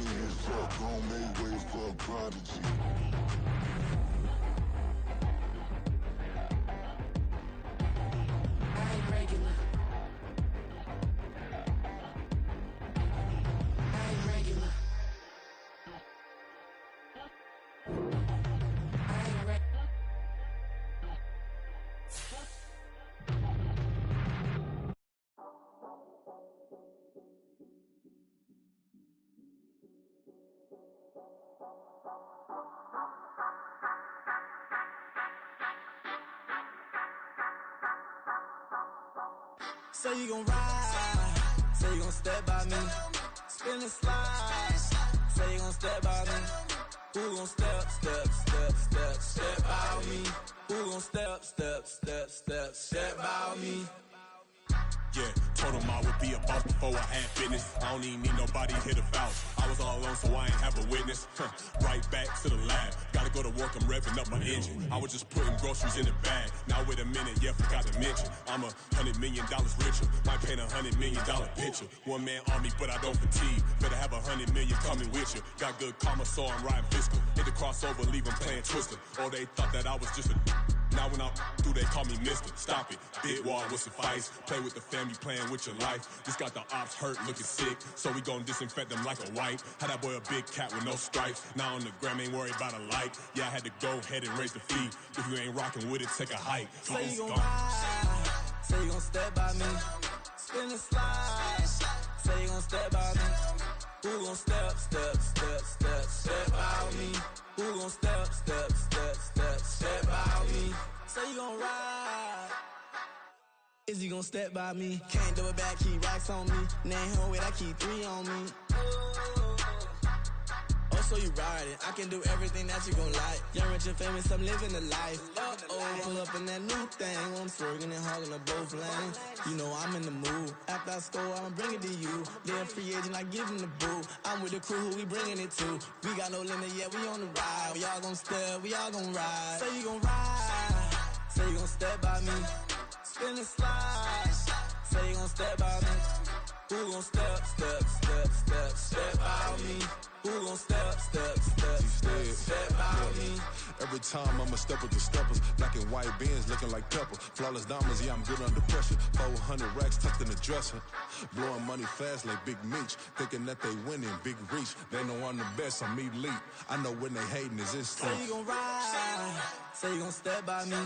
Millions up, gon' make ways for a prodigy. I ain't regular. I ain't regular. I ain't regular. Say you gon' ride, say you gon' step by me, spin and slide, say you gon' step by me. Who gon' step by me? Who gon' step by me? Yeah, told him I would be a boss before I had business. I don't even need nobody hit a vouch. I was all alone, so I ain't have a witness. Right back to the lab. Gotta go to work, I'm revving up my engine. I was just putting groceries in the bag. Now wait a minute, yeah, forgot to mention. I'm $100 million richer. Might paint $100 million picture. One man army, but I don't fatigue. Better have 100 million coming with you. Got good karma, so I'm riding fiscal. Hit the crossover, leave them playing Twister. Or they thought that I was just a now when I'm through, they call me Mister. Stop it, big wall would suffice. Play with the family, playing with your life. Just got the ops hurt, looking sick, so we gon' disinfect them like a wipe. Had that boy a big cat with no stripes. Now on the gram, ain't worried about a light. Yeah, I had to go ahead and raise the fee. If you ain't rocking with it, take a hike. Say you gon' ride, say you gon' step by me, spin and slide. Say you gon' step by me. Who gon' step by me? Who gon' step by me? Say you gon' ride. Is he gon' step by me? Can't do it back, keep racks on me. Name home with I keep 3 on me. Oh, so you ride it. I can do everything that you gon' like. Young, rich, and famous, I'm living the life. Pull up in that new thing. I'm swerving and hogging up both lanes. You know I'm in the mood. After I score, I'ma bring it to you. They're a free agent, I give him the boo. I'm with the crew, who we bringing it to. We got no limit, yeah, we on the ride. We all gon' step, we all gon' ride. Say you gon' ride, say you gon' step by me. Spin and slide, say you gon' step by me. Who gon' step by me? Who gon' step by me? Every time I'ma step with the steppers. Black and white beans looking like pepper. Flawless diamonds, yeah, I'm good under pressure. 400 racks tucked in the dresser. Blowing money fast like Big Meech. Thinking that they winning, big reach. They know I'm the best, I'm elite. I know when they hating is instant. Say you gon' ride, say you gon' step by me.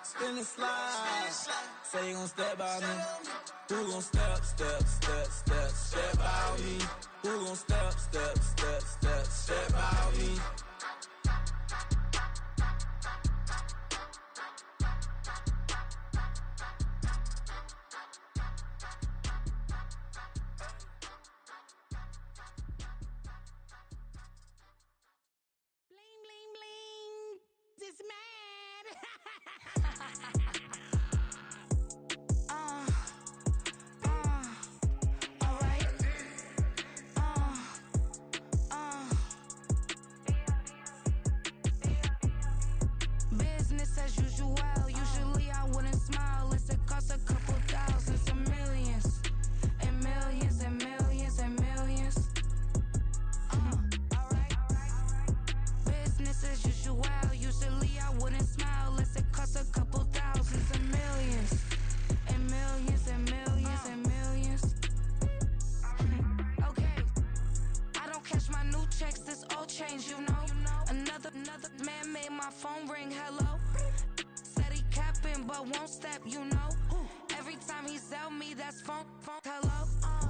Spin and slide, say you gon' step by me. Who gon' step by me? Who gon' step by me? Bling, bling, bling. This mad. All right. Business as usual. Usually I wouldn't smile. Unless it costs a couple thousands and millions. And millions and millions and millions. Business as usual. Usually I wouldn't smile unless it costs a couple thousands and millions. And millions and millions and millions. Okay. I don't cash my new checks, this old change, you know. Another man made my phone ring, hello. Said he capping but won't step, you know. Every time he sell me, that's phone, hello.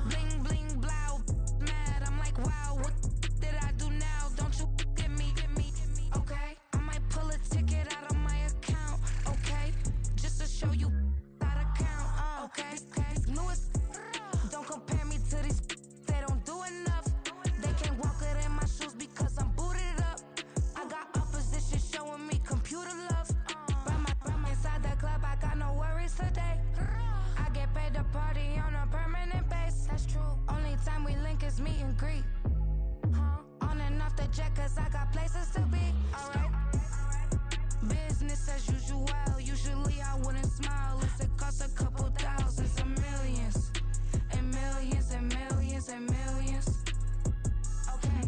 Bling, bling, blow, mad, I'm like, wow, what did I do now? Don't you get me, okay? I might pull a ticket out of my account, okay? Just to show you how to count, okay? Newest, don't compare me to these, they don't do enough. They can't walk it in my shoes because I'm booted up. I got opposition showing me computer love. By inside the club, I got no worries today. I get paid to party on a permanent base. That's true. Only time we link is meet and greet. On and off the jet, cause I got places to be. Alright. Business as usual. Usually I wouldn't smile unless it costs a couple thousands and millions. And millions and millions and millions. Okay.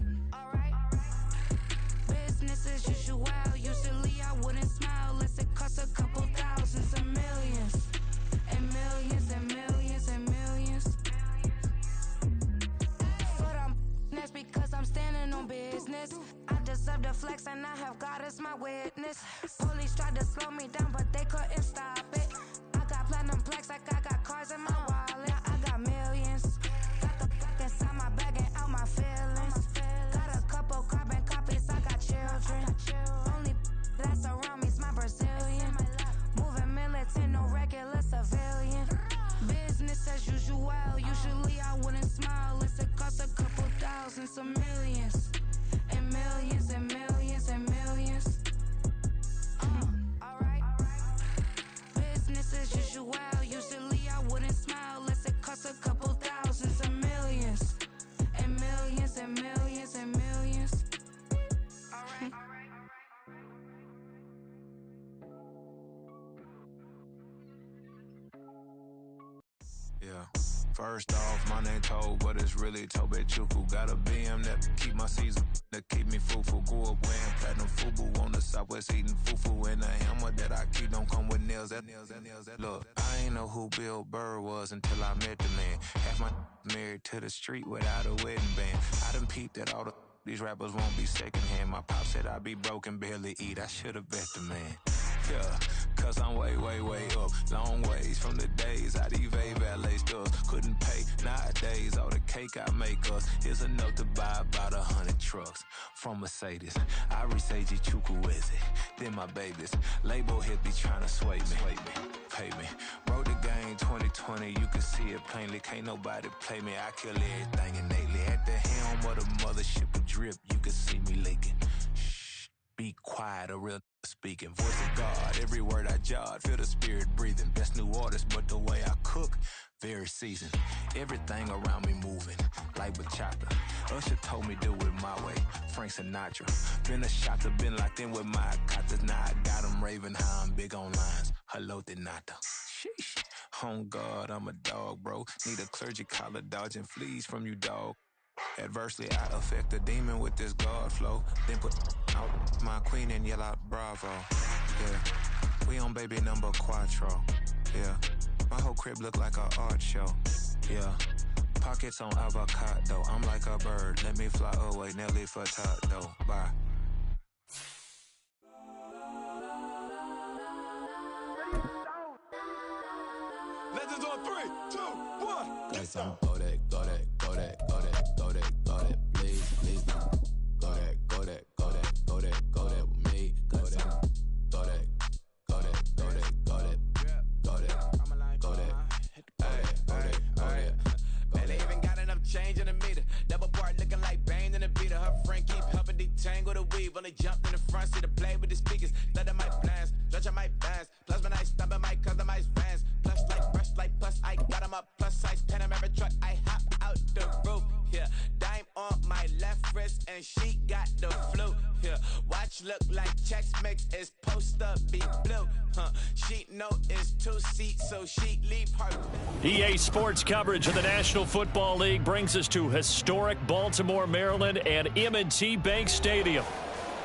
business. I deserve the flex and I have God as my witness. Police tried to slow me down, but they couldn't stop it. I got platinum plaques like I got cars in my wallet. I got millions. Got the fuck inside my bag and out my feelings. Got a couple carbon copies, I got children. Only that's around me's my Brazilian. Moving militant, no regular civilian. Business as usual, usually I wouldn't smile. Unless it cost a couple thousands or millions. And millions and millions and millions. Alright. Business as usual, usually I wouldn't smile. Unless it cost a couple thousands or millions. And millions and millions and millions. Alright. Yeah. First off, my name Toad, but it's really Tobe Chuku. Got a BM that keep my season, that keep me fufu. Grew up wearing platinum fubu on the southwest eating fufu. And the hammer that I keep don't come with nails. Look, I ain't know who Bill Burr was until I met the man. Half my married to the street without a wedding band. I done peeped that all these rappers won't be secondhand. My pop said I'd be broke and barely eat. I should've bet the man. Yeah, cause I'm way, way, way up. Long ways from the days I eBay valet stores. Couldn't pay nowadays. All the cake I make us is enough to buy about 100 trucks from Mercedes. I resage Chukwueze, then my babies. Label hit be trying to sway me. Pay me. Wrote the game 2020, you can see it plainly. Can't nobody play me. I kill everything innately. At the helm of the mothership of drip, you can see me leaking. Shh, be quiet, a real speaking. Voice of God, every word I jot, feel the spirit breathing. Best new artist, but the way I cook, very seasoned. Everything around me moving, like bachata. Usher told me do it my way, Frank Sinatra. Been a shotter, been locked in with my cotters. Now I got them raving how I'm big on lines. Hello, de nata. Sheesh. On God, I'm a dog, bro. Need a clergy collar, dodging fleas from you, dog. Adversely, I affect a demon with this God flow. Then put out my queen and yell out bravo. Yeah, we on baby number quattro. Yeah, my whole crib look like a art show. Yeah, pockets on avocado. I'm like a bird, let me fly away. Nelly Furtado, bye. Legends on 3, 2, 1. Got some go that, go that, go that, go that, go that, go that, please, please don't. Go that, go that, go that, go that, go that with me. Go that, go that, go that, go that, go that, go that, go that. Man, they even got enough change in the meter. Double part looking like Bane in the beater. Her friend keep helping detangle the weave. When they jumped in the front seat to play with the speakers. Let them might blast, stretch them might fast. Plus when I stop it, might customize fans. Plus like brush like plus I got them up. Plus size Panamera truck, I hop out the roof. Yeah, dime on my left wrist and she got the flu. Yeah, watch look like Chex Mix is post up be blue. She know it's 2 seats, so she leave her. EA Sports coverage of the National Football League brings us to historic Baltimore, Maryland and M&T Bank Stadium.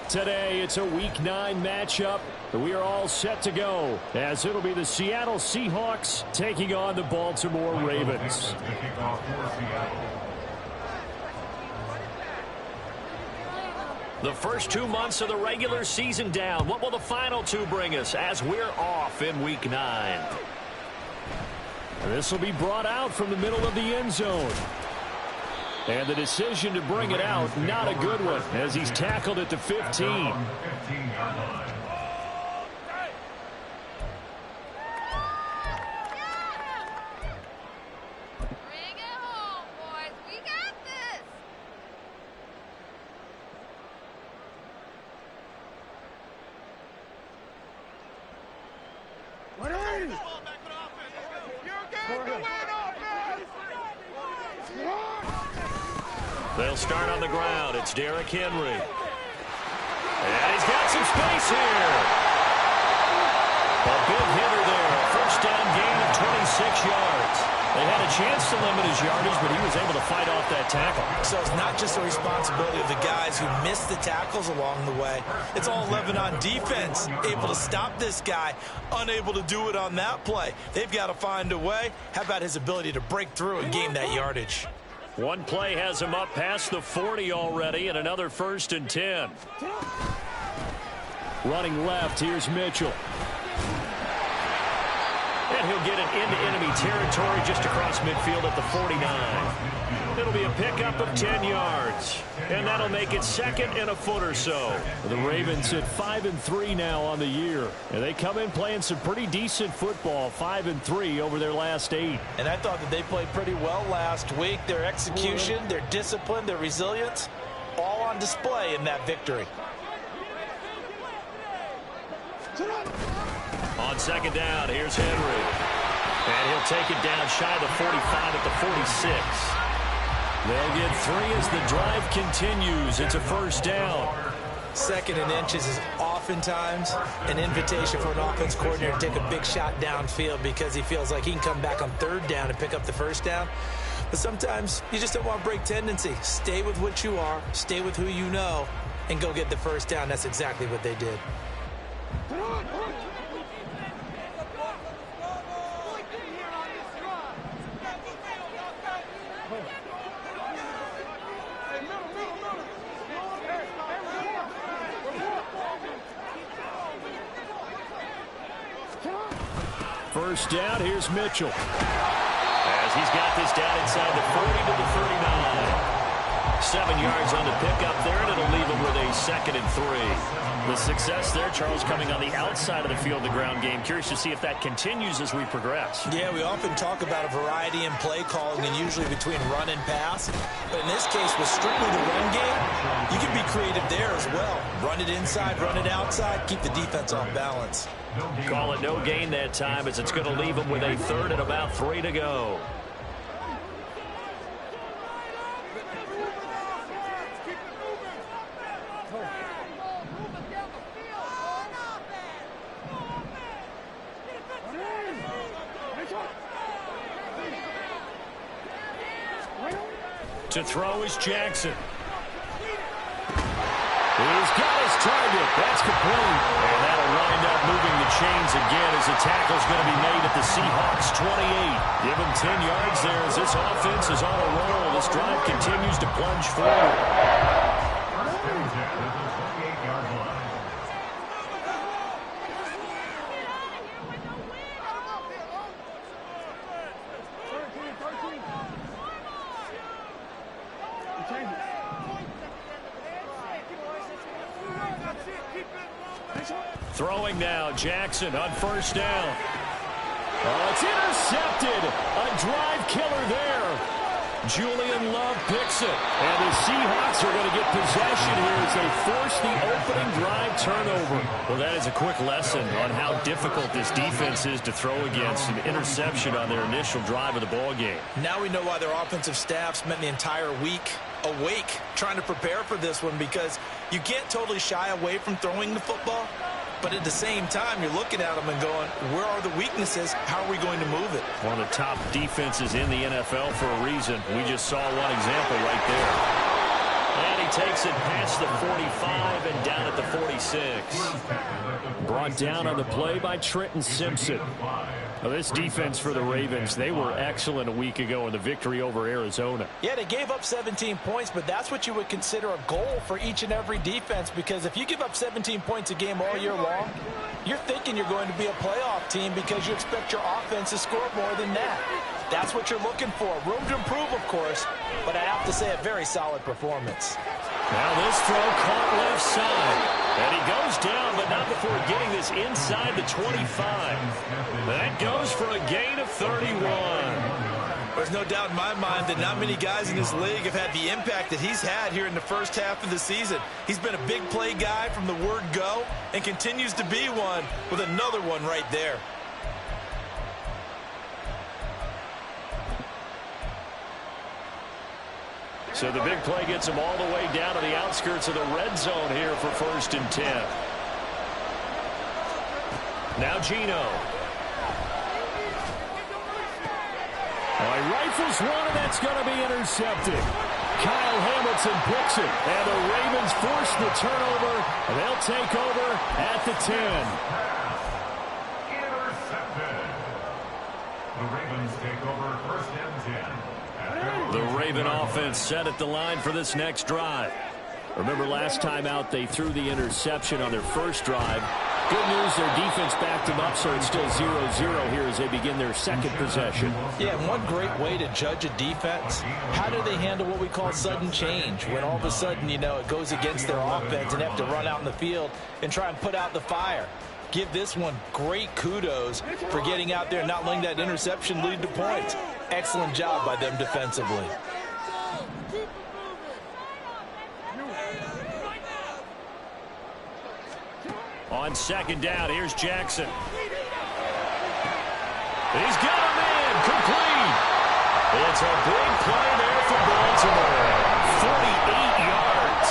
Today, it's a Week 9 matchup. We are all set to go, as it'll be the Seattle Seahawks taking on the Baltimore Ravens. The first 2 months of the regular season down. What will the final 2 bring us as we're off in Week 9? This will be brought out from the middle of the end zone. And the decision to bring it out, not a good one, as he's tackled at the 15. They'll start on the ground. It's Derrick Henry. And he's got some space here. A big hitter there. First down gain of 26 yards. They had a chance to limit his yardage, but he was able to fight off that tackle. So it's not just the responsibility of the guys who missed the tackles along the way. It's all 11 on defense, able to stop this guy, unable to do it on that play. They've got to find a way. How about his ability to break through and gain that yardage? One play has him up past the 40 already, and another 1st and 10. Running left, here's Mitchell. And he'll get it into enemy territory just across midfield at the 49. It'll be a pickup of 10 yards. And that'll make it 2nd and a foot or so. The Ravens at 5-3 now on the year. And they come in playing some pretty decent football, 5-3 over their last 8. And I thought that they played pretty well last week. Their execution, their discipline, their resilience, all on display in that victory. On 2nd down, here's Henry. And he'll take it down shy of the 45 at the 46. They'll get 3 as the drive continues. It's a 1st down. 2nd and inches is oftentimes an invitation for an offense coordinator to take a big shot downfield because he feels like he can come back on 3rd down and pick up the 1st down. But sometimes you just don't want to break tendency. Stay with what you are, stay with who you know, and go get the 1st down. That's exactly what they did. First down, here's Mitchell. As he's got this down inside the 40 to the 39. 7 yards on the pickup there, and it'll leave him with a 2nd and 3. The success there, Charles, coming on the outside of the field, the ground game. Curious to see if that continues as we progress. Yeah, we often talk about a variety in play calling and usually between run and pass. But in this case, with strictly the run game, you can be creative there as well. Run it inside, run it outside, keep the defense off balance. Call it no gain that time as it's going to leave him with a 3rd and about 3 to go. To throw is Jackson. He's got his target. That's complete. And that'll wind up moving the chains again as the tackle's going to be made at the Seahawks 28. Give him 10 yards there as this offense is on a roll. This drive continues to plunge forward. Throwing now, Jackson on 1st down. Oh, it's intercepted. A drive killer there. Julian Love picks it. And the Seahawks are going to get possession here as they force the opening drive turnover. Well, that is a quick lesson on how difficult this defense is to throw against. An interception on their initial drive of the ball game. Now we know why their offensive staff spent the entire week awake trying to prepare for this one, because you can't totally shy away from throwing the football. But at the same time, you're looking at them and going, where are the weaknesses? How are we going to move it? One of the top defenses in the NFL for a reason. We just saw one example right there. And he takes it past the 45 and down at the 46. Brought down on the play by Trenton Simpson. Well, this defense for the Ravens, they were excellent a week ago in the victory over Arizona. Yeah, they gave up 17 points, but that's what you would consider a goal for each and every defense, because if you give up 17 points a game all year long, you're thinking you're going to be a playoff team because you expect your offense to score more than that. That's what you're looking for. Room to improve, of course, but I have to say a very solid performance. Now this throw caught left side. And he goes down, but not before getting this inside the 25. That goes for a gain of 31. There's no doubt in my mind that not many guys in this league have had the impact that he's had here in the first half of the season. He's been a big play guy from the word go and continues to be one with another one right there. So the big play gets him all the way down to the outskirts of the red zone here for 1st and 10. Now Geno. He rifles one, and that's going to be intercepted. Kyle Hamilton picks it, and the Ravens force the turnover, and they'll take over at the 10. Intercepted. The Ravens take over 1st and 10. The Raven offense set at the line for this next drive. Remember last time out they threw the interception on their first drive. Good news, their defense backed them up, so it's still 0-0 here as they begin their second possession. Yeah, and one great way to judge a defense, how do they handle what we call sudden change? When all of a sudden, you know, it goes against their offense and they have to run out in the field and try and put out the fire. Give this one great kudos for getting out there and not letting that interception lead to points. Excellent job by them defensively. On second down, here's Jackson. He's got a man, complete. It's a big play there for Baltimore. 48 yards.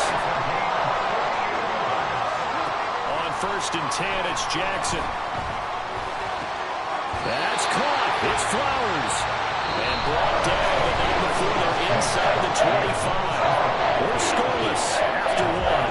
On first and 10, it's Jackson. That's caught. It's Flowers. And brought down, but not before they're inside the 25. We're scoreless after one.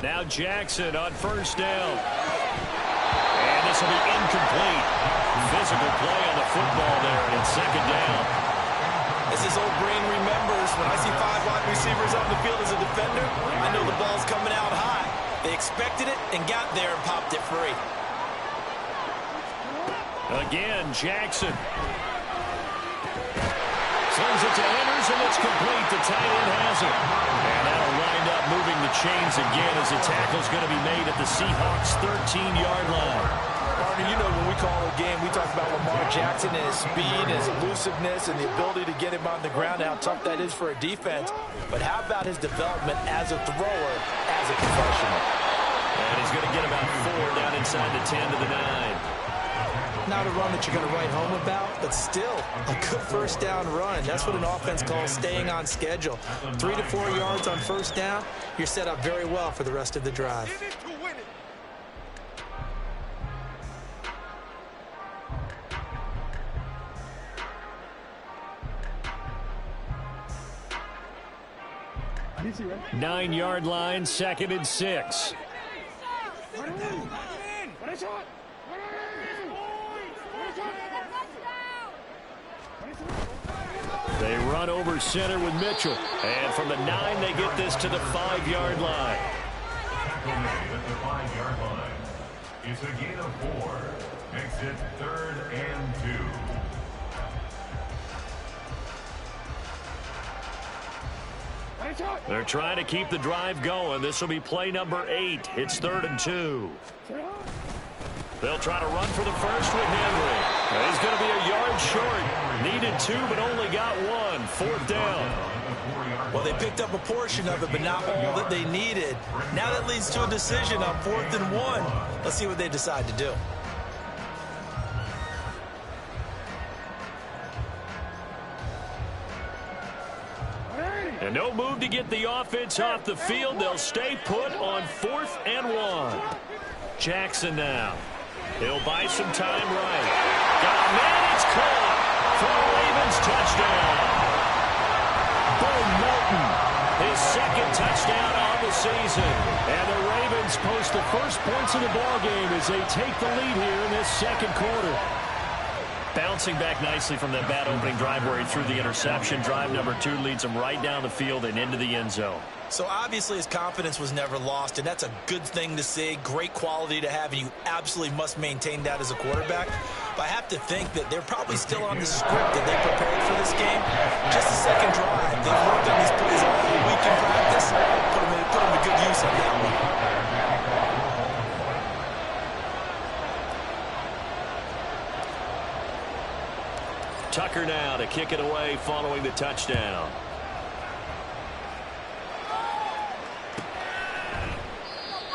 Now Jackson on first down. And this will be incomplete. Physical play on the football there, and it's second down. As this old brain remembers, when I see 5 wide receivers on the field as a defender, I know the ball's coming out high. They expected it and got there and popped it free. Again, Jackson. Sends it to Anders, and it's complete. The tight end has it. And that'll wind up moving the chains again as the tackle's going to be made at the Seahawks' 13-yard line. Partner, you know when we call a game, we talk about Lamar Jackson and his speed, his elusiveness, and the ability to get him on the ground, how tough that is for a defense. But how about his development as a thrower, as a professional? And he's going to get about 4 down inside the 10 to the 9. Not a run that you're going to write home about, but still a good first down run. That's what an offense calls staying on schedule. 3 to 4 yards on first down, you're set up very well for the rest of the drive. Nine-yard line, 2nd and 6. They run over center with Mitchell. And from the 9, they get this to the 5-yard line. At the 5-yard line. It's a gain of 4. Makes it 3rd and 2. They're trying to keep the drive going. This will be play number 8. It's 3rd and 2. They'll try to run for the first with Henry. He's going to be a yard short. Needed 2, but only got 1. 4th down. Well, they picked up a portion of it, but not all that they needed. Now that leads to a decision on 4th and 1. Let's see what they decide to do. And no move to get the offense off the field. They'll stay put on 4th and 1. Jackson now. He'll buy some time right. Got a man, it's caught for a Ravens touchdown. Bo Melton, his 2nd touchdown on the season. And the Ravens post the first points of the ballgame as they take the lead here in this 2nd quarter. Bouncing back nicely from that bad opening drive where he threw the interception. Drive number 2 leads him right down the field and into the end zone. So obviously his confidence was never lost, and that's a good thing to see. Great quality to have, and you absolutely must maintain that as a quarterback. But I have to think that they're probably still on the script that they prepared for this game. Just a 2nd drive. They've worked on these plays all week in practice. Put them to good use on that one. Tucker now to kick it away following the touchdown.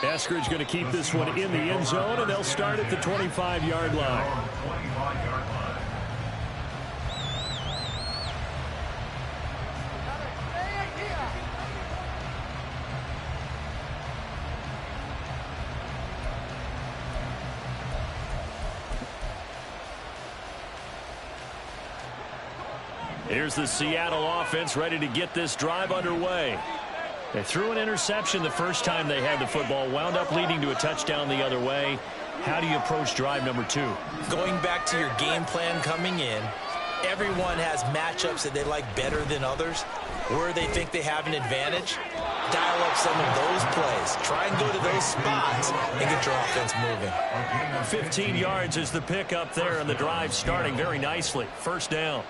Eskridge going to keep this one in the end zone, and they'll start at the 25-yard line. Here's the Seattle offense ready to get this drive underway. They threw an interception the first time they had the football, wound up leading to a touchdown the other way. How do you approach drive number 2? Going back to your game plan coming in, everyone has matchups that they like better than others, where they think they have an advantage. Dial up some of those plays. Try and go to those spots and get your offense moving. 15 yards is the pickup there, and the drive starting very nicely. First down.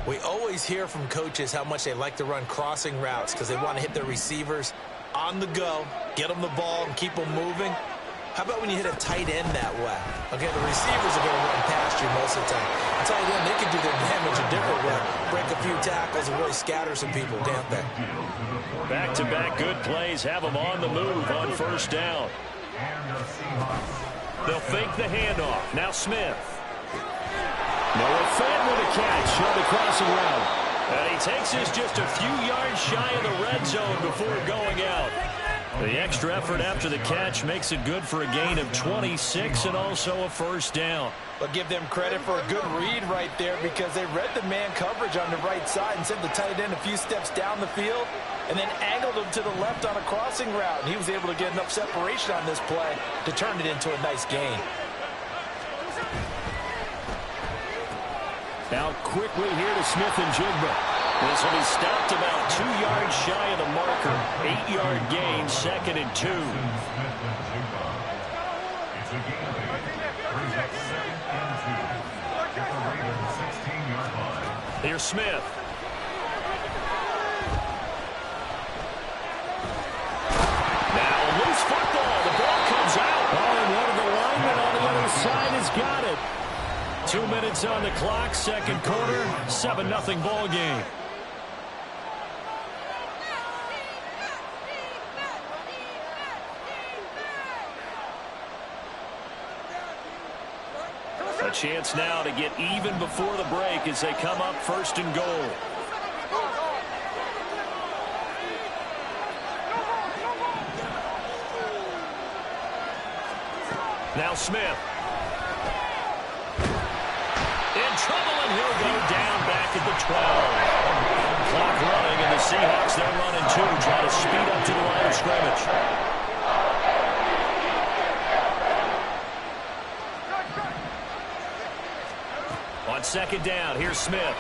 We always hear from coaches how much they like to run crossing routes because they want to hit their receivers on the go, get them the ball, and keep them moving. How about when you hit a tight end that way? Okay, the receivers are going to run past you most of the time. A tight end, they can do their damage a different way. Break a few tackles and really scatter some people, can't they? Back-to-back good plays have them on the move on first down. They'll fake the handoff. Now Smith. Noah Fant with a catch on the crossing route. And he takes us just a few yards shy of the red zone before going out. The extra effort after the catch makes it good for a gain of 26 and also a first down. But give them credit for a good read right there because they read the man coverage on the right side and sent the tight end a few steps down the field and then angled him to the left on a crossing route. And he was able to get enough separation on this play to turn it into a nice gain. Now quickly here to Smith and Jigba. This will be stopped about 2 yards shy of the marker. 8-yard gain, 2nd and 2. Here's Smith. Now a loose football. The ball comes out. Oh, and one of the linemen on the other side has got it. 2 minutes on the clock, second quarter, 7-0 ball game. A chance now to get even before the break as they come up first and goal. Now Smith. In trouble, and he'll go down back at the 12. Clock running, and the Seahawks, they're running 2, trying to speed up to the line of scrimmage. On second down, here's Smith.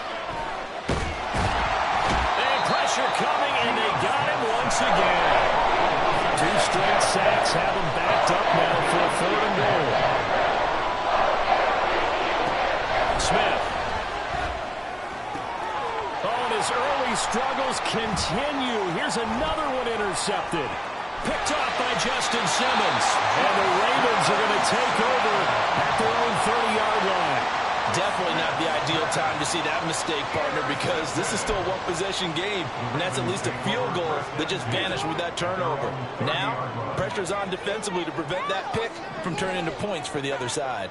And pressure coming, and they got him once again. 2 straight sacks have him backed up now for a 3rd and goal. Smith. Oh, and his early struggles continue. Here's another one intercepted. Picked off by Justin Simmons. And the Ravens are going to take over at their own 30-yard line. Definitely not the ideal time to see that mistake, partner, because this is still a one-possession game, and that's at least a field goal that just vanished with that turnover. Now, pressure's on defensively to prevent that pick from turning into points for the other side.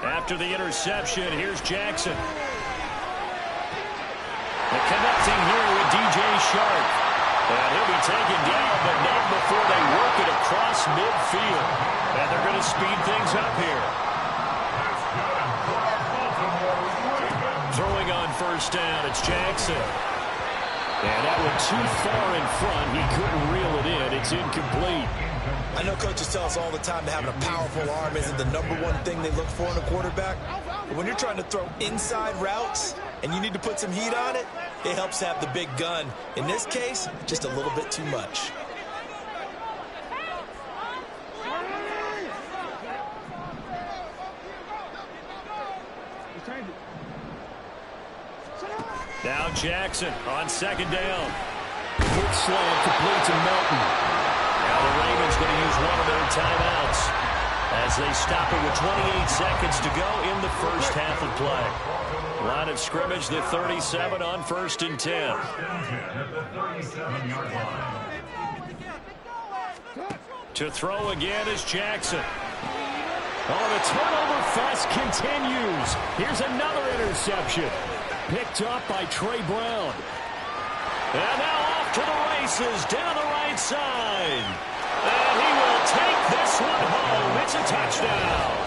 After the interception, here's Jackson. The connecting here with DJ Sharp. And he'll be taken down, but not before they work it across midfield. And they're going to speed things up here. Throwing on first down, it's Jackson. And that one too far in front. He couldn't reel it in. It's incomplete. I know coaches tell us all the time that having a powerful arm isn't the #1 thing they look for in a quarterback. But when you're trying to throw inside routes and you need to put some heat on it, it helps to have the big gun. In this case, just a little bit too much. Now Jackson on second down. Quick slant complete to Melton. Now the Ravens going to use one of their timeouts as they stop it with 28 seconds to go in the first half of play. Line of scrimmage, the 37 on 1st and 10. To throw again is Jackson. Oh, the turnover fest continues. Here's another interception. Picked up by Trey Brown. And now off to the races down the right side. And he will take this one home. It's a touchdown.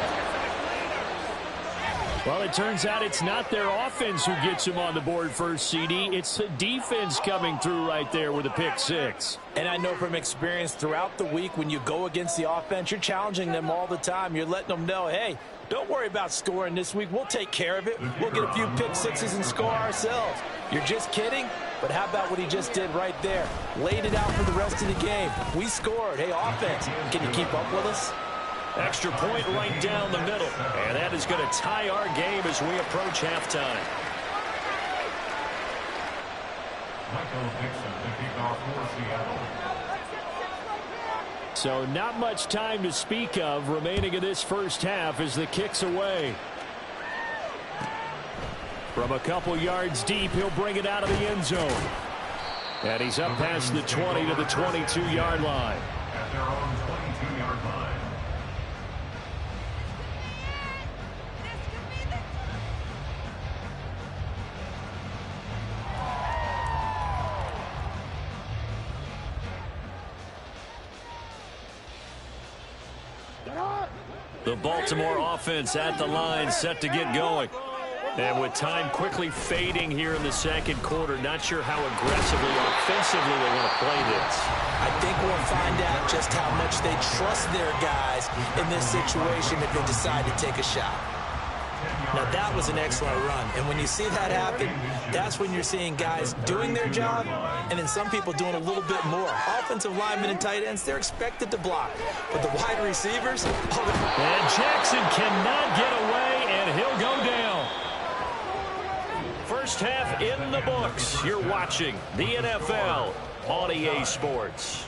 Well, it turns out it's not their offense who gets him on the board first, CD. It's the defense coming through right there with a pick six. And I know from experience throughout the week, when you go against the offense, you're challenging them all the time. You're letting them know, hey, don't worry about scoring this week. We'll take care of it. We'll get a few pick sixes and score ourselves. You're just kidding? But how about what he just did right there? Laid it out for the rest of the game. We scored. Hey, offense, can you keep up with us? Extra point right down the middle. And that is going to tie our game as we approach halftime. Michael Dixon to kick off for Seattle. So not much time to speak of remaining in this first half as the kick's away. From a couple yards deep, he'll bring it out of the end zone. And he's up past the 20 to the 22-yard line. At their own 22-yard line. The Baltimore offense at the line, set to get going. And with time quickly fading here in the second quarter, not sure how aggressively, offensively they want to play this. I think we'll find out just how much they trust their guys in this situation if they decide to take a shot. Now, that was an excellent run. And when you see that happen, that's when you're seeing guys doing their job and then some people doing a little bit more. Offensive linemen and tight ends, they're expected to block. But the wide receivers... And Jackson cannot get away, and he'll go down. First half in the books. You're watching the NFL on EA Sports.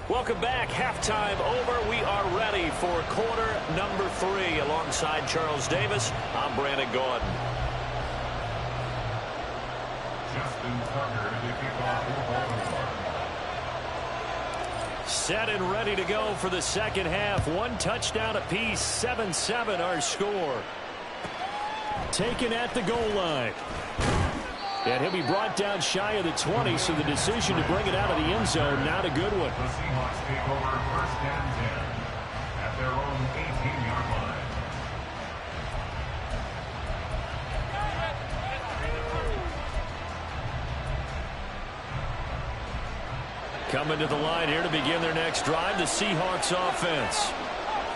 Welcome back. Halftime over. We are ready for quarter number 3. Alongside Charles Davis, I'm Brandon Gordon. Justin Tucker to kick off for Baltimore. Set and ready to go for the second half. One touchdown apiece. 7-7 our score. Taken at the goal line. And he'll be brought down shy of the 20, so the decision to bring it out of the end zone, not a good one. The Seahawks take over first and 10 at their own 18-yard line. Coming to the line here to begin their next drive, the Seahawks offense.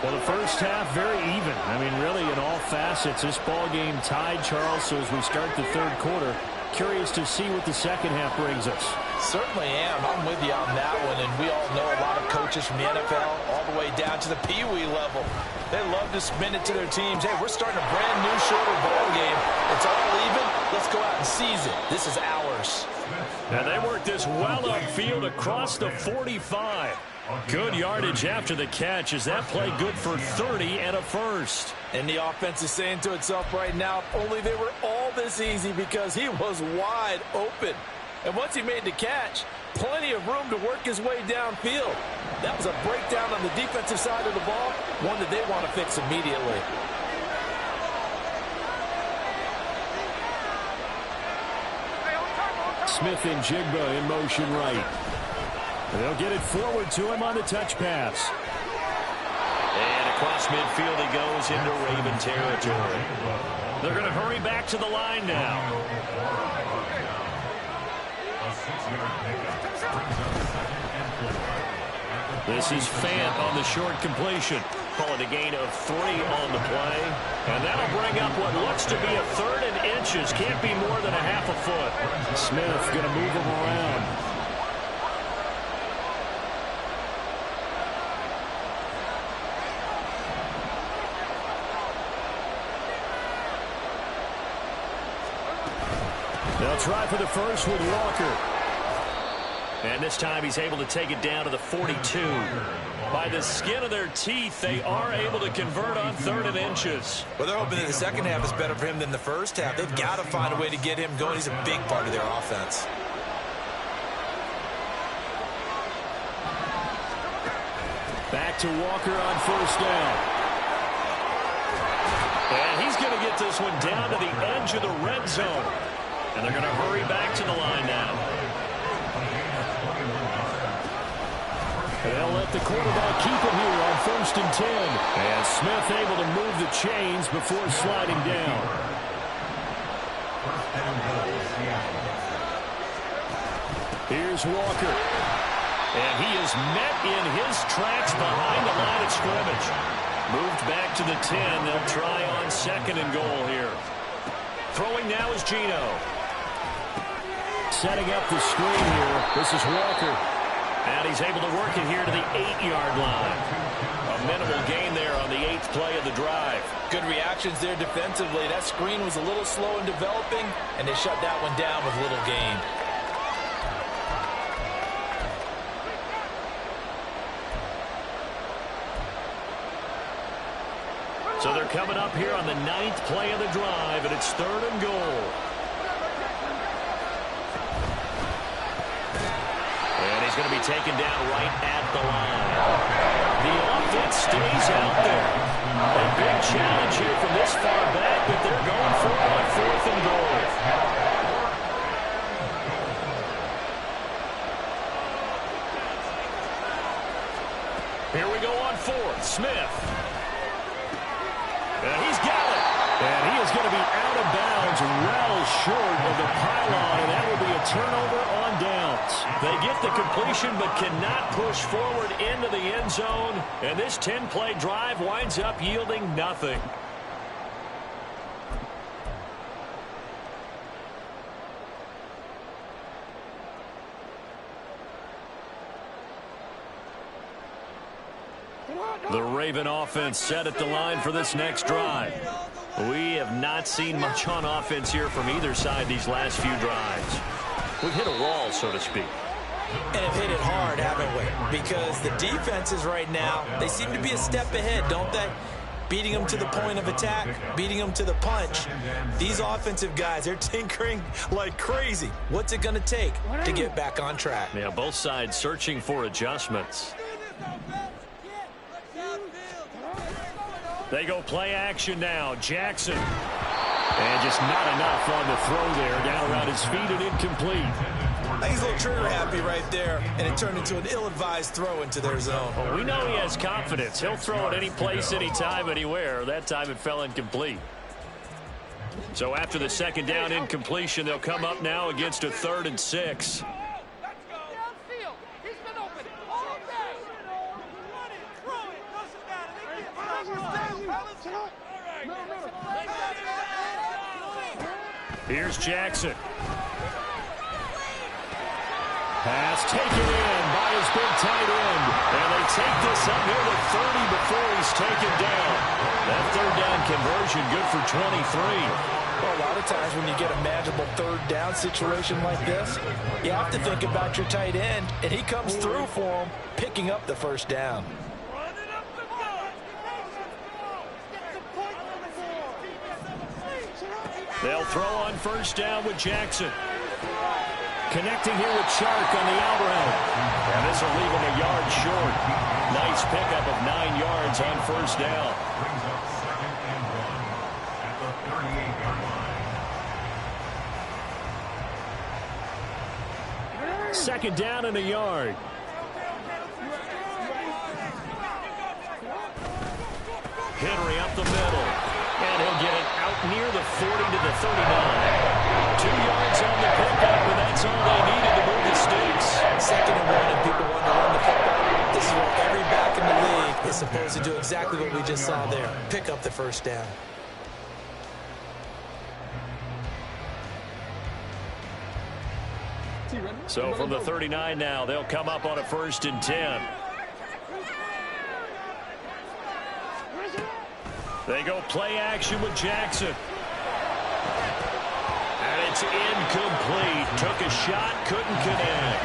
Well, the first half, very even. I mean, really, in all facets, this ball game tied, Charles. So as we start the third quarter, curious to see what the second half brings us. Certainly am. I'm with you on that one. And we all know a lot of coaches from the NFL all the way down to the Pee-wee level. They love to spin it to their teams. Hey, we're starting a brand new shorter ball game. It's all even. Let's go out and seize it. This is ours. And they work this well upfield across the 45. Good yardage after the catch. Is that play good for 30 and a first? And the offense is saying to itself right now, if only they were all this easy, because he was wide open. And once he made the catch, plenty of room to work his way downfield. That was a breakdown on the defensive side of the ball, one that they want to fix immediately. Smith and Jigba in motion right. They'll get it forward to him on the touch pass. And across midfield he goes into Raven territory. They're going to hurry back to the line now. This is Fant on the short completion. Call it a gain of 3 on the play. And that'll bring up what looks to be a 3rd and inches. Can't be more than a half a foot. Smith going to move him around. They'll try for the first with Walker. And this time he's able to take it down to the 42. By the skin of their teeth, they are able to convert on 3rd and inches. Well, they're hoping that the second half is better for him than the first half. They've got to find a way to get him going. He's a big part of their offense. Back to Walker on 1st down. And he's going to get this one down to the edge of the red zone. And they're going to hurry back to the line now. They'll let the quarterback keep it here on 1st and 10. And Smith able to move the chains before sliding down. Here's Walker. And he is met in his tracks behind the line of scrimmage. Moved back to the 10. They'll try on 2nd and goal here. Throwing now is Gino. Setting up the screen here. This is Walker. And he's able to work it here to the 8-yard line. A minimal gain there on the 8th play of the drive. Good reactions there defensively. That screen was a little slow in developing, and they shut that one down with little gain. So they're coming up here on the 9th play of the drive, and it's 3rd and goal. He's going to be taken down right at the line. The offense stays out there. A big challenge here from this far back, but they're going for it on 4th and goal. Here we go on 4th. Smith. And he's got it. And he is going to be out of bounds well short of the pylon, and that will be a turnover on downs. They get the completion but cannot push forward into the end zone, and this 10-play drive winds up yielding nothing. The Raven offense set at the line for this next drive. We have not seen much on offense here from either side these last few drives. We've hit a wall, so to speak. And have hit it hard, haven't we? Because the defenses right now, they seem to be a step ahead, don't they? Beating them to the point of attack, beating them to the punch. These offensive guys, they're tinkering like crazy. What's it going to take to get back on track? Yeah, both sides searching for adjustments. They go play action now. Jackson. And just not enough on the throw there. Down around his feet and incomplete. I think he's a little trigger happy right there, and it turned into an ill-advised throw into their zone. Well, we know he has confidence. He'll throw it any place, anytime, anywhere. That time it fell incomplete. So after the 2nd down incompletion, they'll come up now against a 3rd and 6. Here's Jackson. Pass taken in by his big tight end. And they take this up near the 30 before he's taken down. That 3rd down conversion good for 23. Well, a lot of times when you get a manageable 3rd down situation like this, you have to think about your tight end, and he comes through for him, picking up the 1st down. They'll throw on 1st down with Jackson. Connecting here with Shark on the out route. And this will leave him a yard short. Nice pickup of 9 yards on 1st down. Brings up 2nd and 1 at the 38-yard line. 2nd down and a yard. Henry up the middle. And he'll get it out near the 40 to the 39. 2 yards on the pickup, and that's all they needed to move the sticks. 2nd and 1, and people want to run the football. This is what every back in the league is supposed to do, exactly what we just saw there. Pick up the 1st down. So from the 39 now, they'll come up on a 1st and 10. They go play action with Jackson. And it's is incomplete. Took a shot, couldn't connect.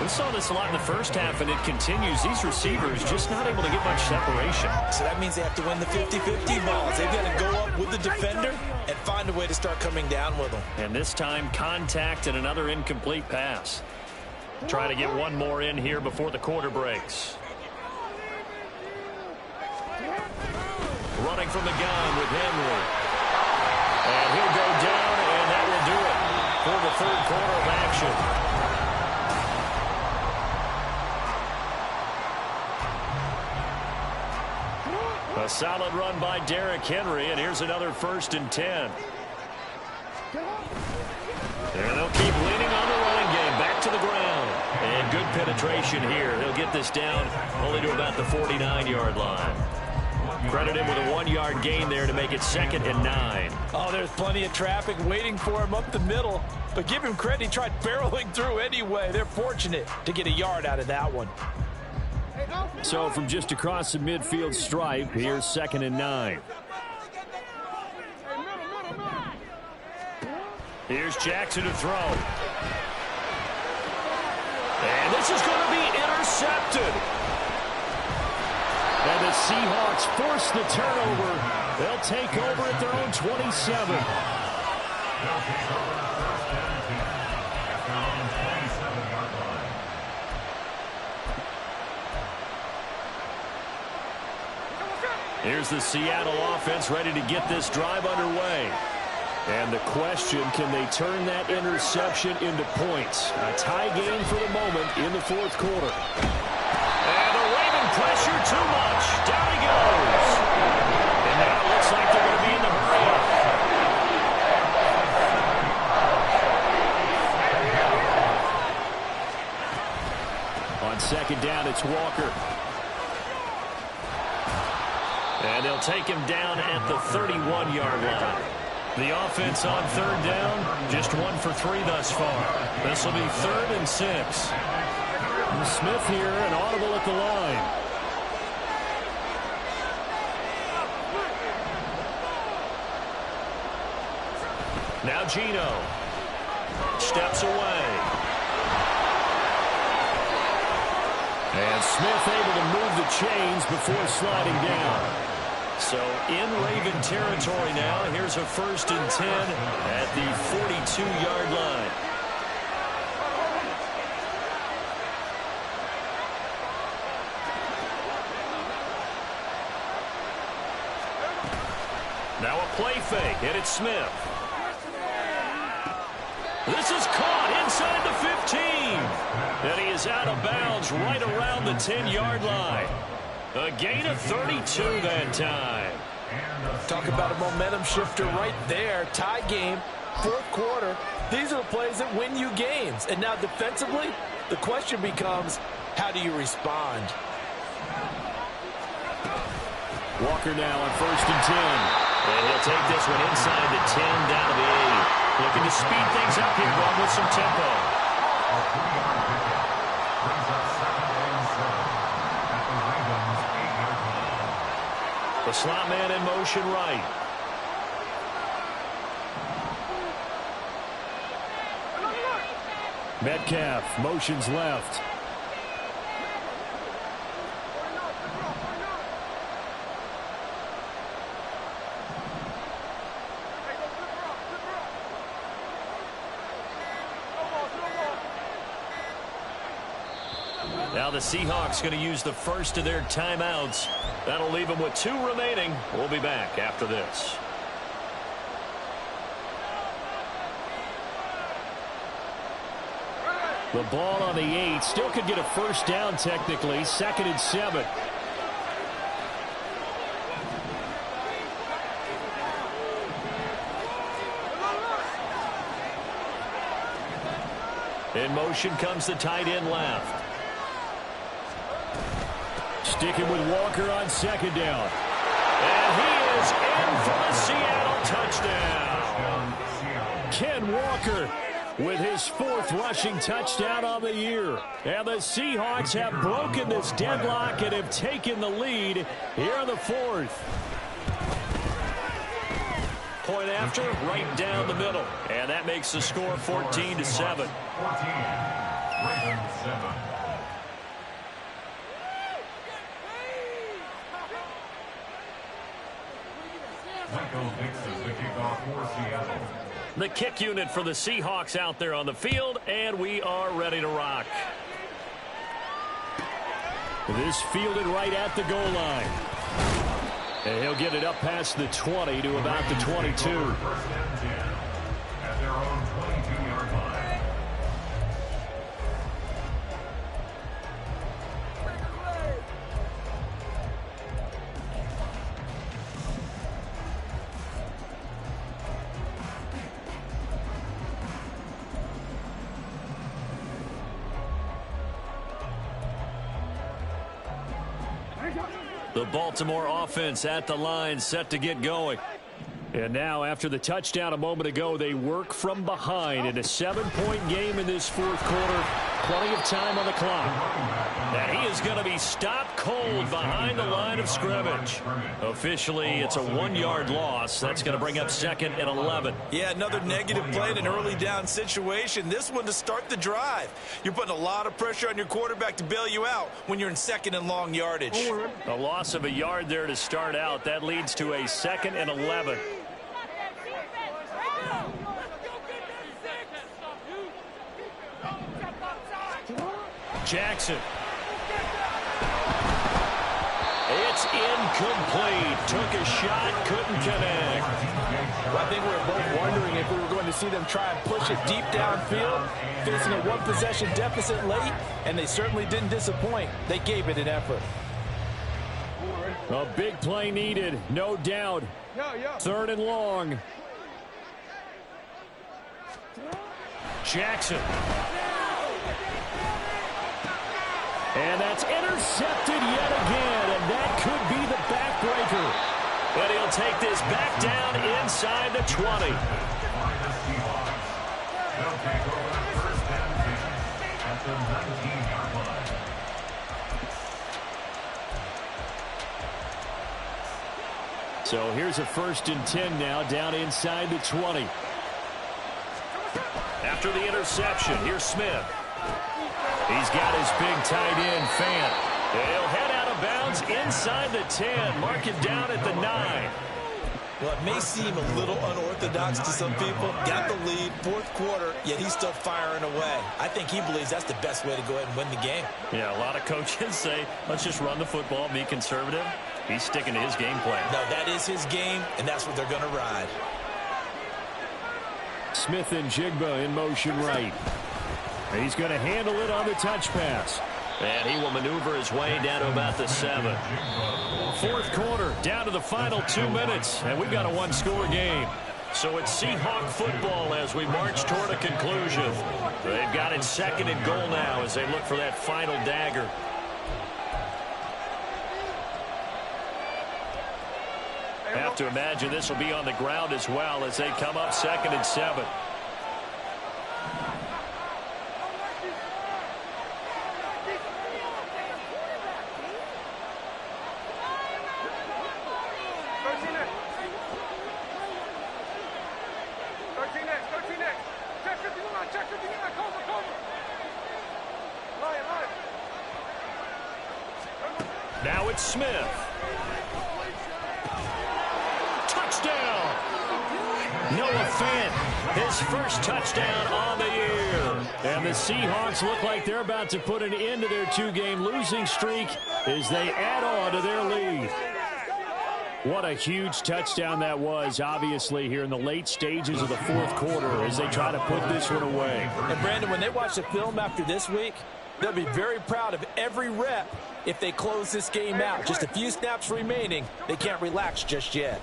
We saw this a lot in the first half, and it continues. These receivers just not able to get much separation. So that means they have to win the 50-50 balls. They've got to go up with the defender and find a way to start coming down with them. And this time, contact and another incomplete pass. Trying to get one more in here before the quarter breaks. Running from the gun with Henry. And he'll go down, and that will do it for the third quarter of action. A solid run by Derrick Henry, and here's another 1st and 10. And they'll keep leaning on the running game. Back to the ground. And good penetration here. They'll get this down only to about the 49-yard line. Credit him with a 1-yard gain there to make it 2nd and 9. Oh, there's plenty of traffic waiting for him up the middle. But give him credit, he tried barreling through anyway. They're fortunate to get a yard out of that one. So from just across the midfield stripe, here's 2nd and 9. Here's Jackson to throw. And this is going to be intercepted. And the Seahawks force the turnover. They'll take over at their own 27. Here's the Seattle offense ready to get this drive underway. And the question, can they turn that interception into points? A tie game for the moment in the 4th quarter. And the Raven pressure too much. Down he goes. And now it looks like they're going to be in the hurry-up. On 2nd down, it's Walker. And they'll take him down at the 31-yard line. The offense on 3rd down, just 1 for 3 thus far. This will be 3rd and 6. And Smith here, an audible at the line. Now Gino steps away. And Smith able to move the chains before sliding down. So in Raven territory now. Here's a 1st and 10 at the 42-yard line. Now a play fake, and it's Smith. This is caught inside the 15. And he is out of bounds right around the 10-yard line. A gain of 32 that time. Talk about a momentum shifter right there. Tie game, 4th quarter. These are the plays that win you games. And now defensively, the question becomes, how do you respond? Walker now on 1st and 10. And he'll take this one inside the 10 down to the 8. Looking to speed things up here, going with some tempo. The slot man in motion right. Metcalf motions left. Now the Seahawks going to use the first of their timeouts. That'll leave them with 2 remaining. We'll be back after this. The ball on the 8. Still could get a 1st down technically. 2nd and 7. In motion comes the tight end left. Sticking with Walker on 2nd down. And he is in for the Seattle touchdown. Ken Walker with his 4th rushing touchdown on the year. And the Seahawks have broken this deadlock and have taken the lead here in the 4th. point after, right down the middle. And that makes the score 14-7. 14, Ravens 7. Michael Dixon, the kickoff for Seattle. The kick unit for the Seahawks out there on the field, and we are ready to rock. This fielded right at the goal line. And he'll get it up past the 20 to about the 22. First and 10 at their own 22-yard line. The Baltimore offense at the line, set to get going. And now, after the touchdown a moment ago, they work from behind in a 7-point game in this fourth quarter. Plenty of time on the clock. And he is going to be stopped cold behind the line of scrimmage. Officially, it's a 1-yard loss. That's going to bring up 2nd and 11. Yeah, another negative play in an early down situation. This one to start the drive. You're putting a lot of pressure on your quarterback to bail you out when you're in 2nd and long yardage. A loss of a yard there to start out. That leads to a 2nd and 11. Jackson. It's incomplete. Took a shot, couldn't connect. Well, I think we were both wondering if we were going to see them try and push it deep downfield, facing a one-possession deficit late, and they certainly didn't disappoint. They gave it an effort. A big play needed, no doubt. 3rd and long. Jackson. And that's intercepted yet again, and that could be the backbreaker. But he'll take this back down inside the 20. By the Seahawks. They'll take over the first and 10 at the 19-yard line. So here's a 1st and 10 now, down inside the 20. After the interception, here's Smith. He's got his big tight end, Fant. He'll head out of bounds inside the 10. Mark it down at the 9. Well, it may seem a little unorthodox to some people. Got the lead, 4th quarter, yet he's still firing away. I think he believes that's the best way to go ahead and win the game. Yeah, a lot of coaches say, let's just run the football, be conservative. He's sticking to his game plan. No, that is his game, and that's what they're going to ride. Smith and Jigba in motion right. He's going to handle it on the touch pass. And he will maneuver his way down to about the 7. 4th quarter, down to the final 2 minutes. And we've got a 1-score game. So it's Seahawk football as we march toward a conclusion. They've got it 2nd and goal now as they look for that final dagger. I have to imagine this will be on the ground as well as they come up 2nd and 7. Now it's Smith. Touchdown! Noah Fant, his first touchdown on the year. And the Seahawks look like they're about to put an end to their 2-game losing streak as they add on to their lead. What a huge touchdown that was, obviously, here in the late stages of the 4th quarter as they try to put this one away. And, Brandon, when they watch the film after this week, they'll be very proud of every rep if they close this game out. Just a few snaps remaining. They can't relax just yet.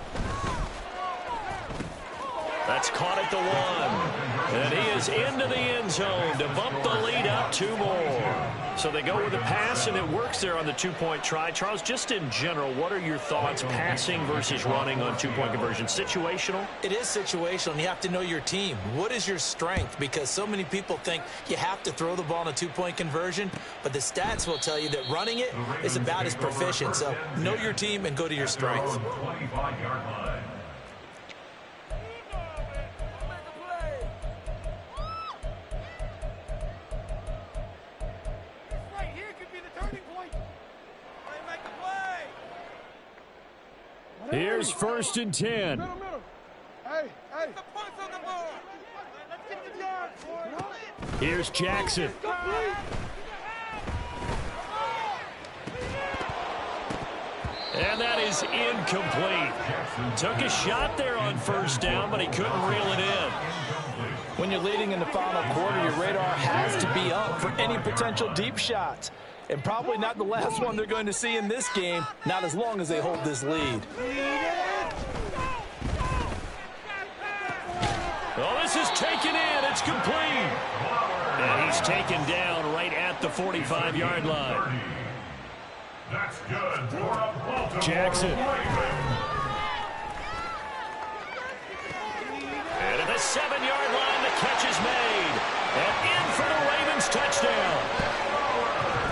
That's caught at the 1. And he is into the end zone to bump the lead up 2 more. So they go with the pass, and it works there on the 2-point try. Charles, just in general, what are your thoughts passing versus running on 2-point conversion? Situational? It is situational, and you have to know your team. What is your strength? Because so many people think you have to throw the ball in a 2-point conversion, but the stats will tell you that running it is about as proficient. So know your team and go to your strength. 25-yard line. Here's 1st and 10. Here's Jackson. And that is incomplete. Took a shot there on 1st down, but he couldn't reel it in. When you're leading in the final quarter, your radar has to be up for any potential deep shots. And probably not the last one they're going to see in this game, not as long as they hold this lead. Oh, this is taken in. It's complete. And he's taken down right at the 45-yard line. That's good for a Baltimore Jackson. Ravens. And at the 7-yard line, the catch is made. And in for the Ravens touchdown.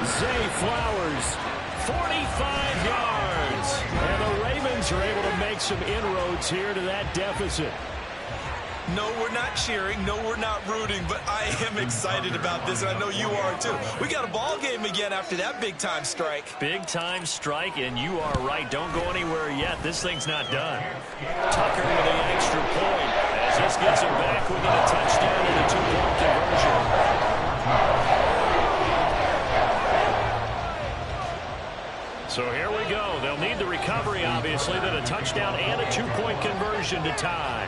Zay Flowers, 45 yards. And the Ravens are able to make some inroads here to that deficit. No, we're not cheering. No, we're not rooting. But I am excited about this, and I know you are too. We got a ball game again after that big-time strike. Big-time strike, and you are right. Don't go anywhere yet. This thing's not done. Tucker with the extra point as this gets him back within a touchdown and a 2-point conversion. So here we go. They'll need the recovery, obviously, then a touchdown and a 2-point conversion to tie.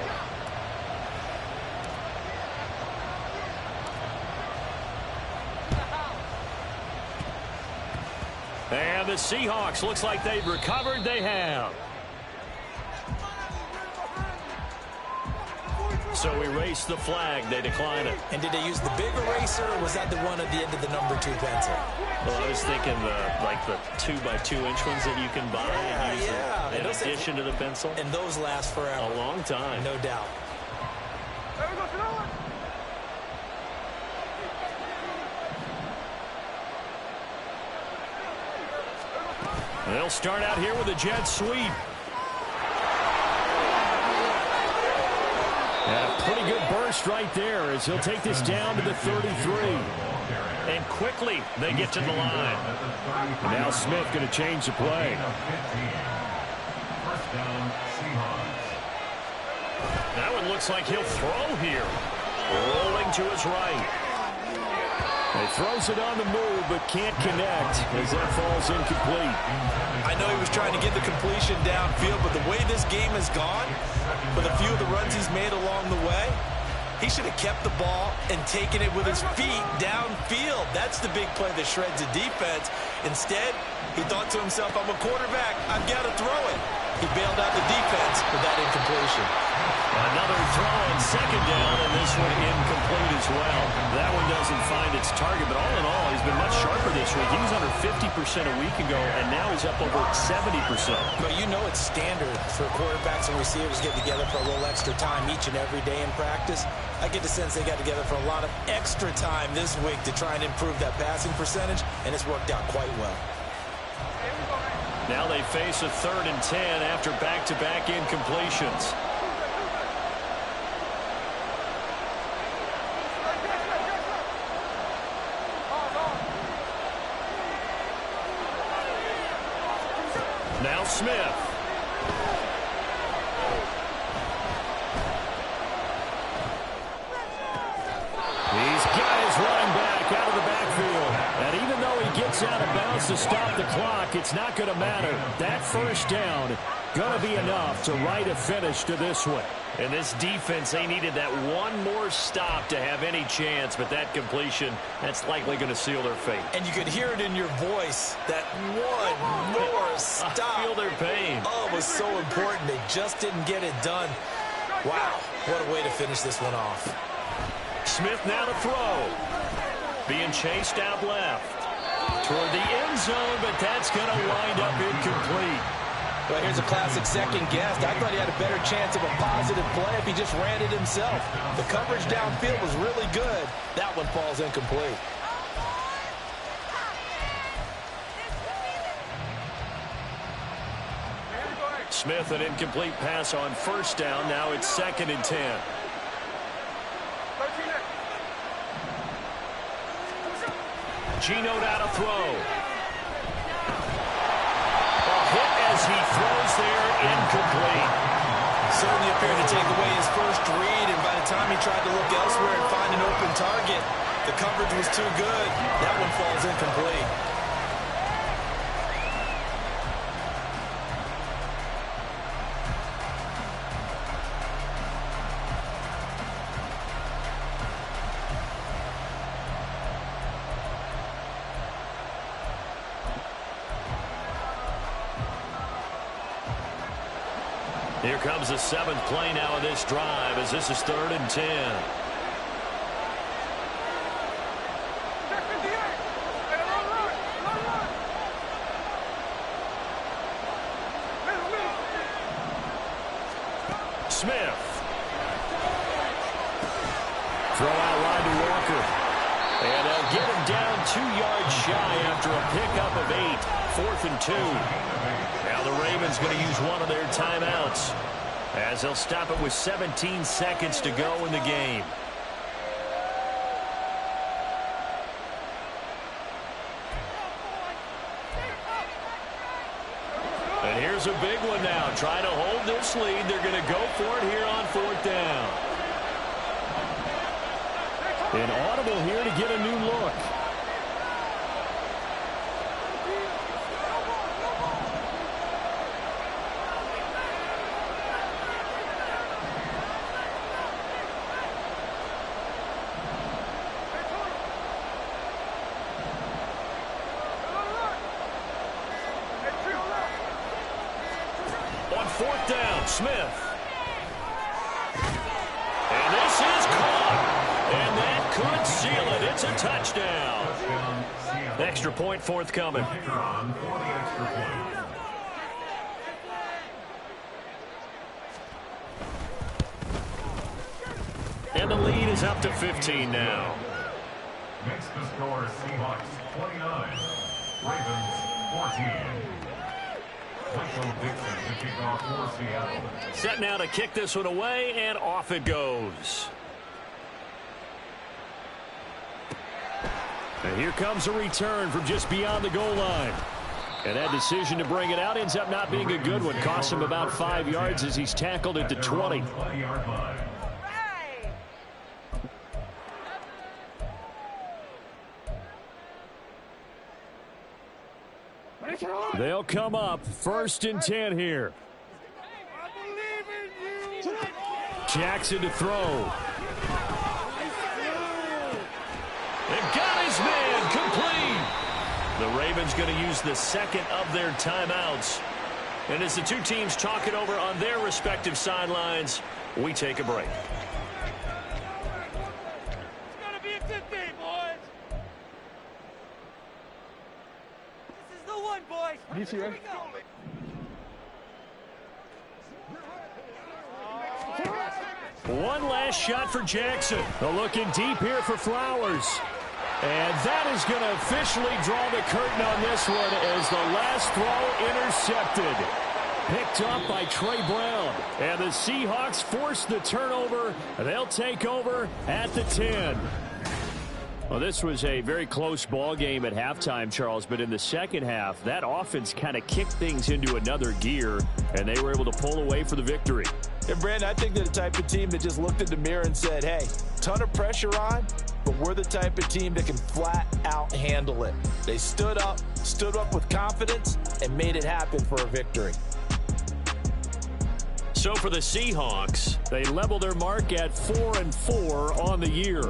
And the Seahawks, looks like they've recovered. They have. So erase the flag. They decline it. And did they use the big eraser, or was that the one at the end of the number 2 pencil? Well, I was thinking like the 2x2-inch ones that you can buy and use in addition to the pencil. And those last forever. A long time. No doubt. They'll start out here with a jet sweep. And a pretty good burst right there as he'll take this down to the 33. And quickly they get to the line. And now Smith going to change the play. First down, Seahawks. That one looks like he'll throw here. Rolling to his right. He throws it on the move, but can't connect as that falls incomplete. I know he was trying to get the completion downfield, but the way this game has gone, with a few of the runs he's made along the way, he should have kept the ball and taken it with his feet downfield. That's the big play that shreds the defense. Instead, he thought to himself, I'm a quarterback, I've got to throw it. He bailed out the defense with that incompletion. Another throw on 2nd down, and this one incomplete as well. That one doesn't find its target, but all in all, he's been much sharper this week. He was under 50% a week ago, and now he's up over 70%. But you know it's standard for quarterbacks and receivers get together for a little extra time each and every day in practice. I get the sense they got together for a lot of extra time this week to try and improve that passing percentage, and it's worked out quite well. Now they face a 3rd and 10 after back-to-back incompletions. Now Smith. He's got his running back out of the backfield. And even though he gets out of bounds to stop the clock, it's not going to matter. That 1st down going to be enough to write a finish to this one. And this defense, they needed that one more stop to have any chance, but that completion, that's likely going to seal their fate. And you could hear it in your voice, that one more stop. I feel their pain. Oh, it was so important. They just didn't get it done. Wow, what a way to finish this one off. Smith now to throw. Being chased out left. Toward the end zone, but that's going to wind up incomplete. Well, here's a classic second guess. I thought he had a better chance of a positive play if he just ran it himself. The coverage downfield was really good. That one falls incomplete. Smith, an incomplete pass on 1st down. Now it's 2nd and 10. Gino now to throw. A hit as he throws there, incomplete. Certainly appeared to take away his first read, and by the time he tried to look elsewhere and find an open target, the coverage was too good. That one falls incomplete. Here comes the seventh play now of this drive as this is 3rd and 10. Smith. Throw out line to Walker. And they'll get him down 2 yards shy after a pickup of 8. 4th and 2. Now the Ravens going to use one of their timeouts as they'll stop it with 17 seconds to go in the game. And here's a big one now. Trying to hold this lead. They're going to go for it here on 4th down. An audible here to get a new look. On 4th down, Smith. And this is caught. And that could seal it. It's a touchdown. Extra point forthcoming. And the lead is up to 15 now. Makes the score Seahawks 29, Ravens 14. Set now to kick this one away, and off it goes. And here comes a return from just beyond the goal line. And that decision to bring it out ends up not being a good one. Costs him about 5 yards as he's tackled at the 20. They'll come up 1st and 10 here. Jackson to throw. And got his man complete. The Ravens going to use the second of their timeouts. And as the two teams talk it over on their respective sidelines, we take a break. It's going to be a good day, boys. This is the one, boys. You see, right? One last shot for Jackson. Looking deep here for Flowers. And that is going to officially draw the curtain on this one as the last throw intercepted. Picked up by Trey Brown. And the Seahawks force the turnover. They'll take over at the 10. Well, this was a very close ball game at halftime, Charles, but in the second half, that offense kind of kicked things into another gear, and they were able to pull away for the victory. And, Brandon, I think they're the type of team that just looked in the mirror and said, hey, ton of pressure on, but we're the type of team that can flat out handle it. They stood up with confidence, and made it happen for a victory. So for the Seahawks, they level their mark at 4-4 on the year.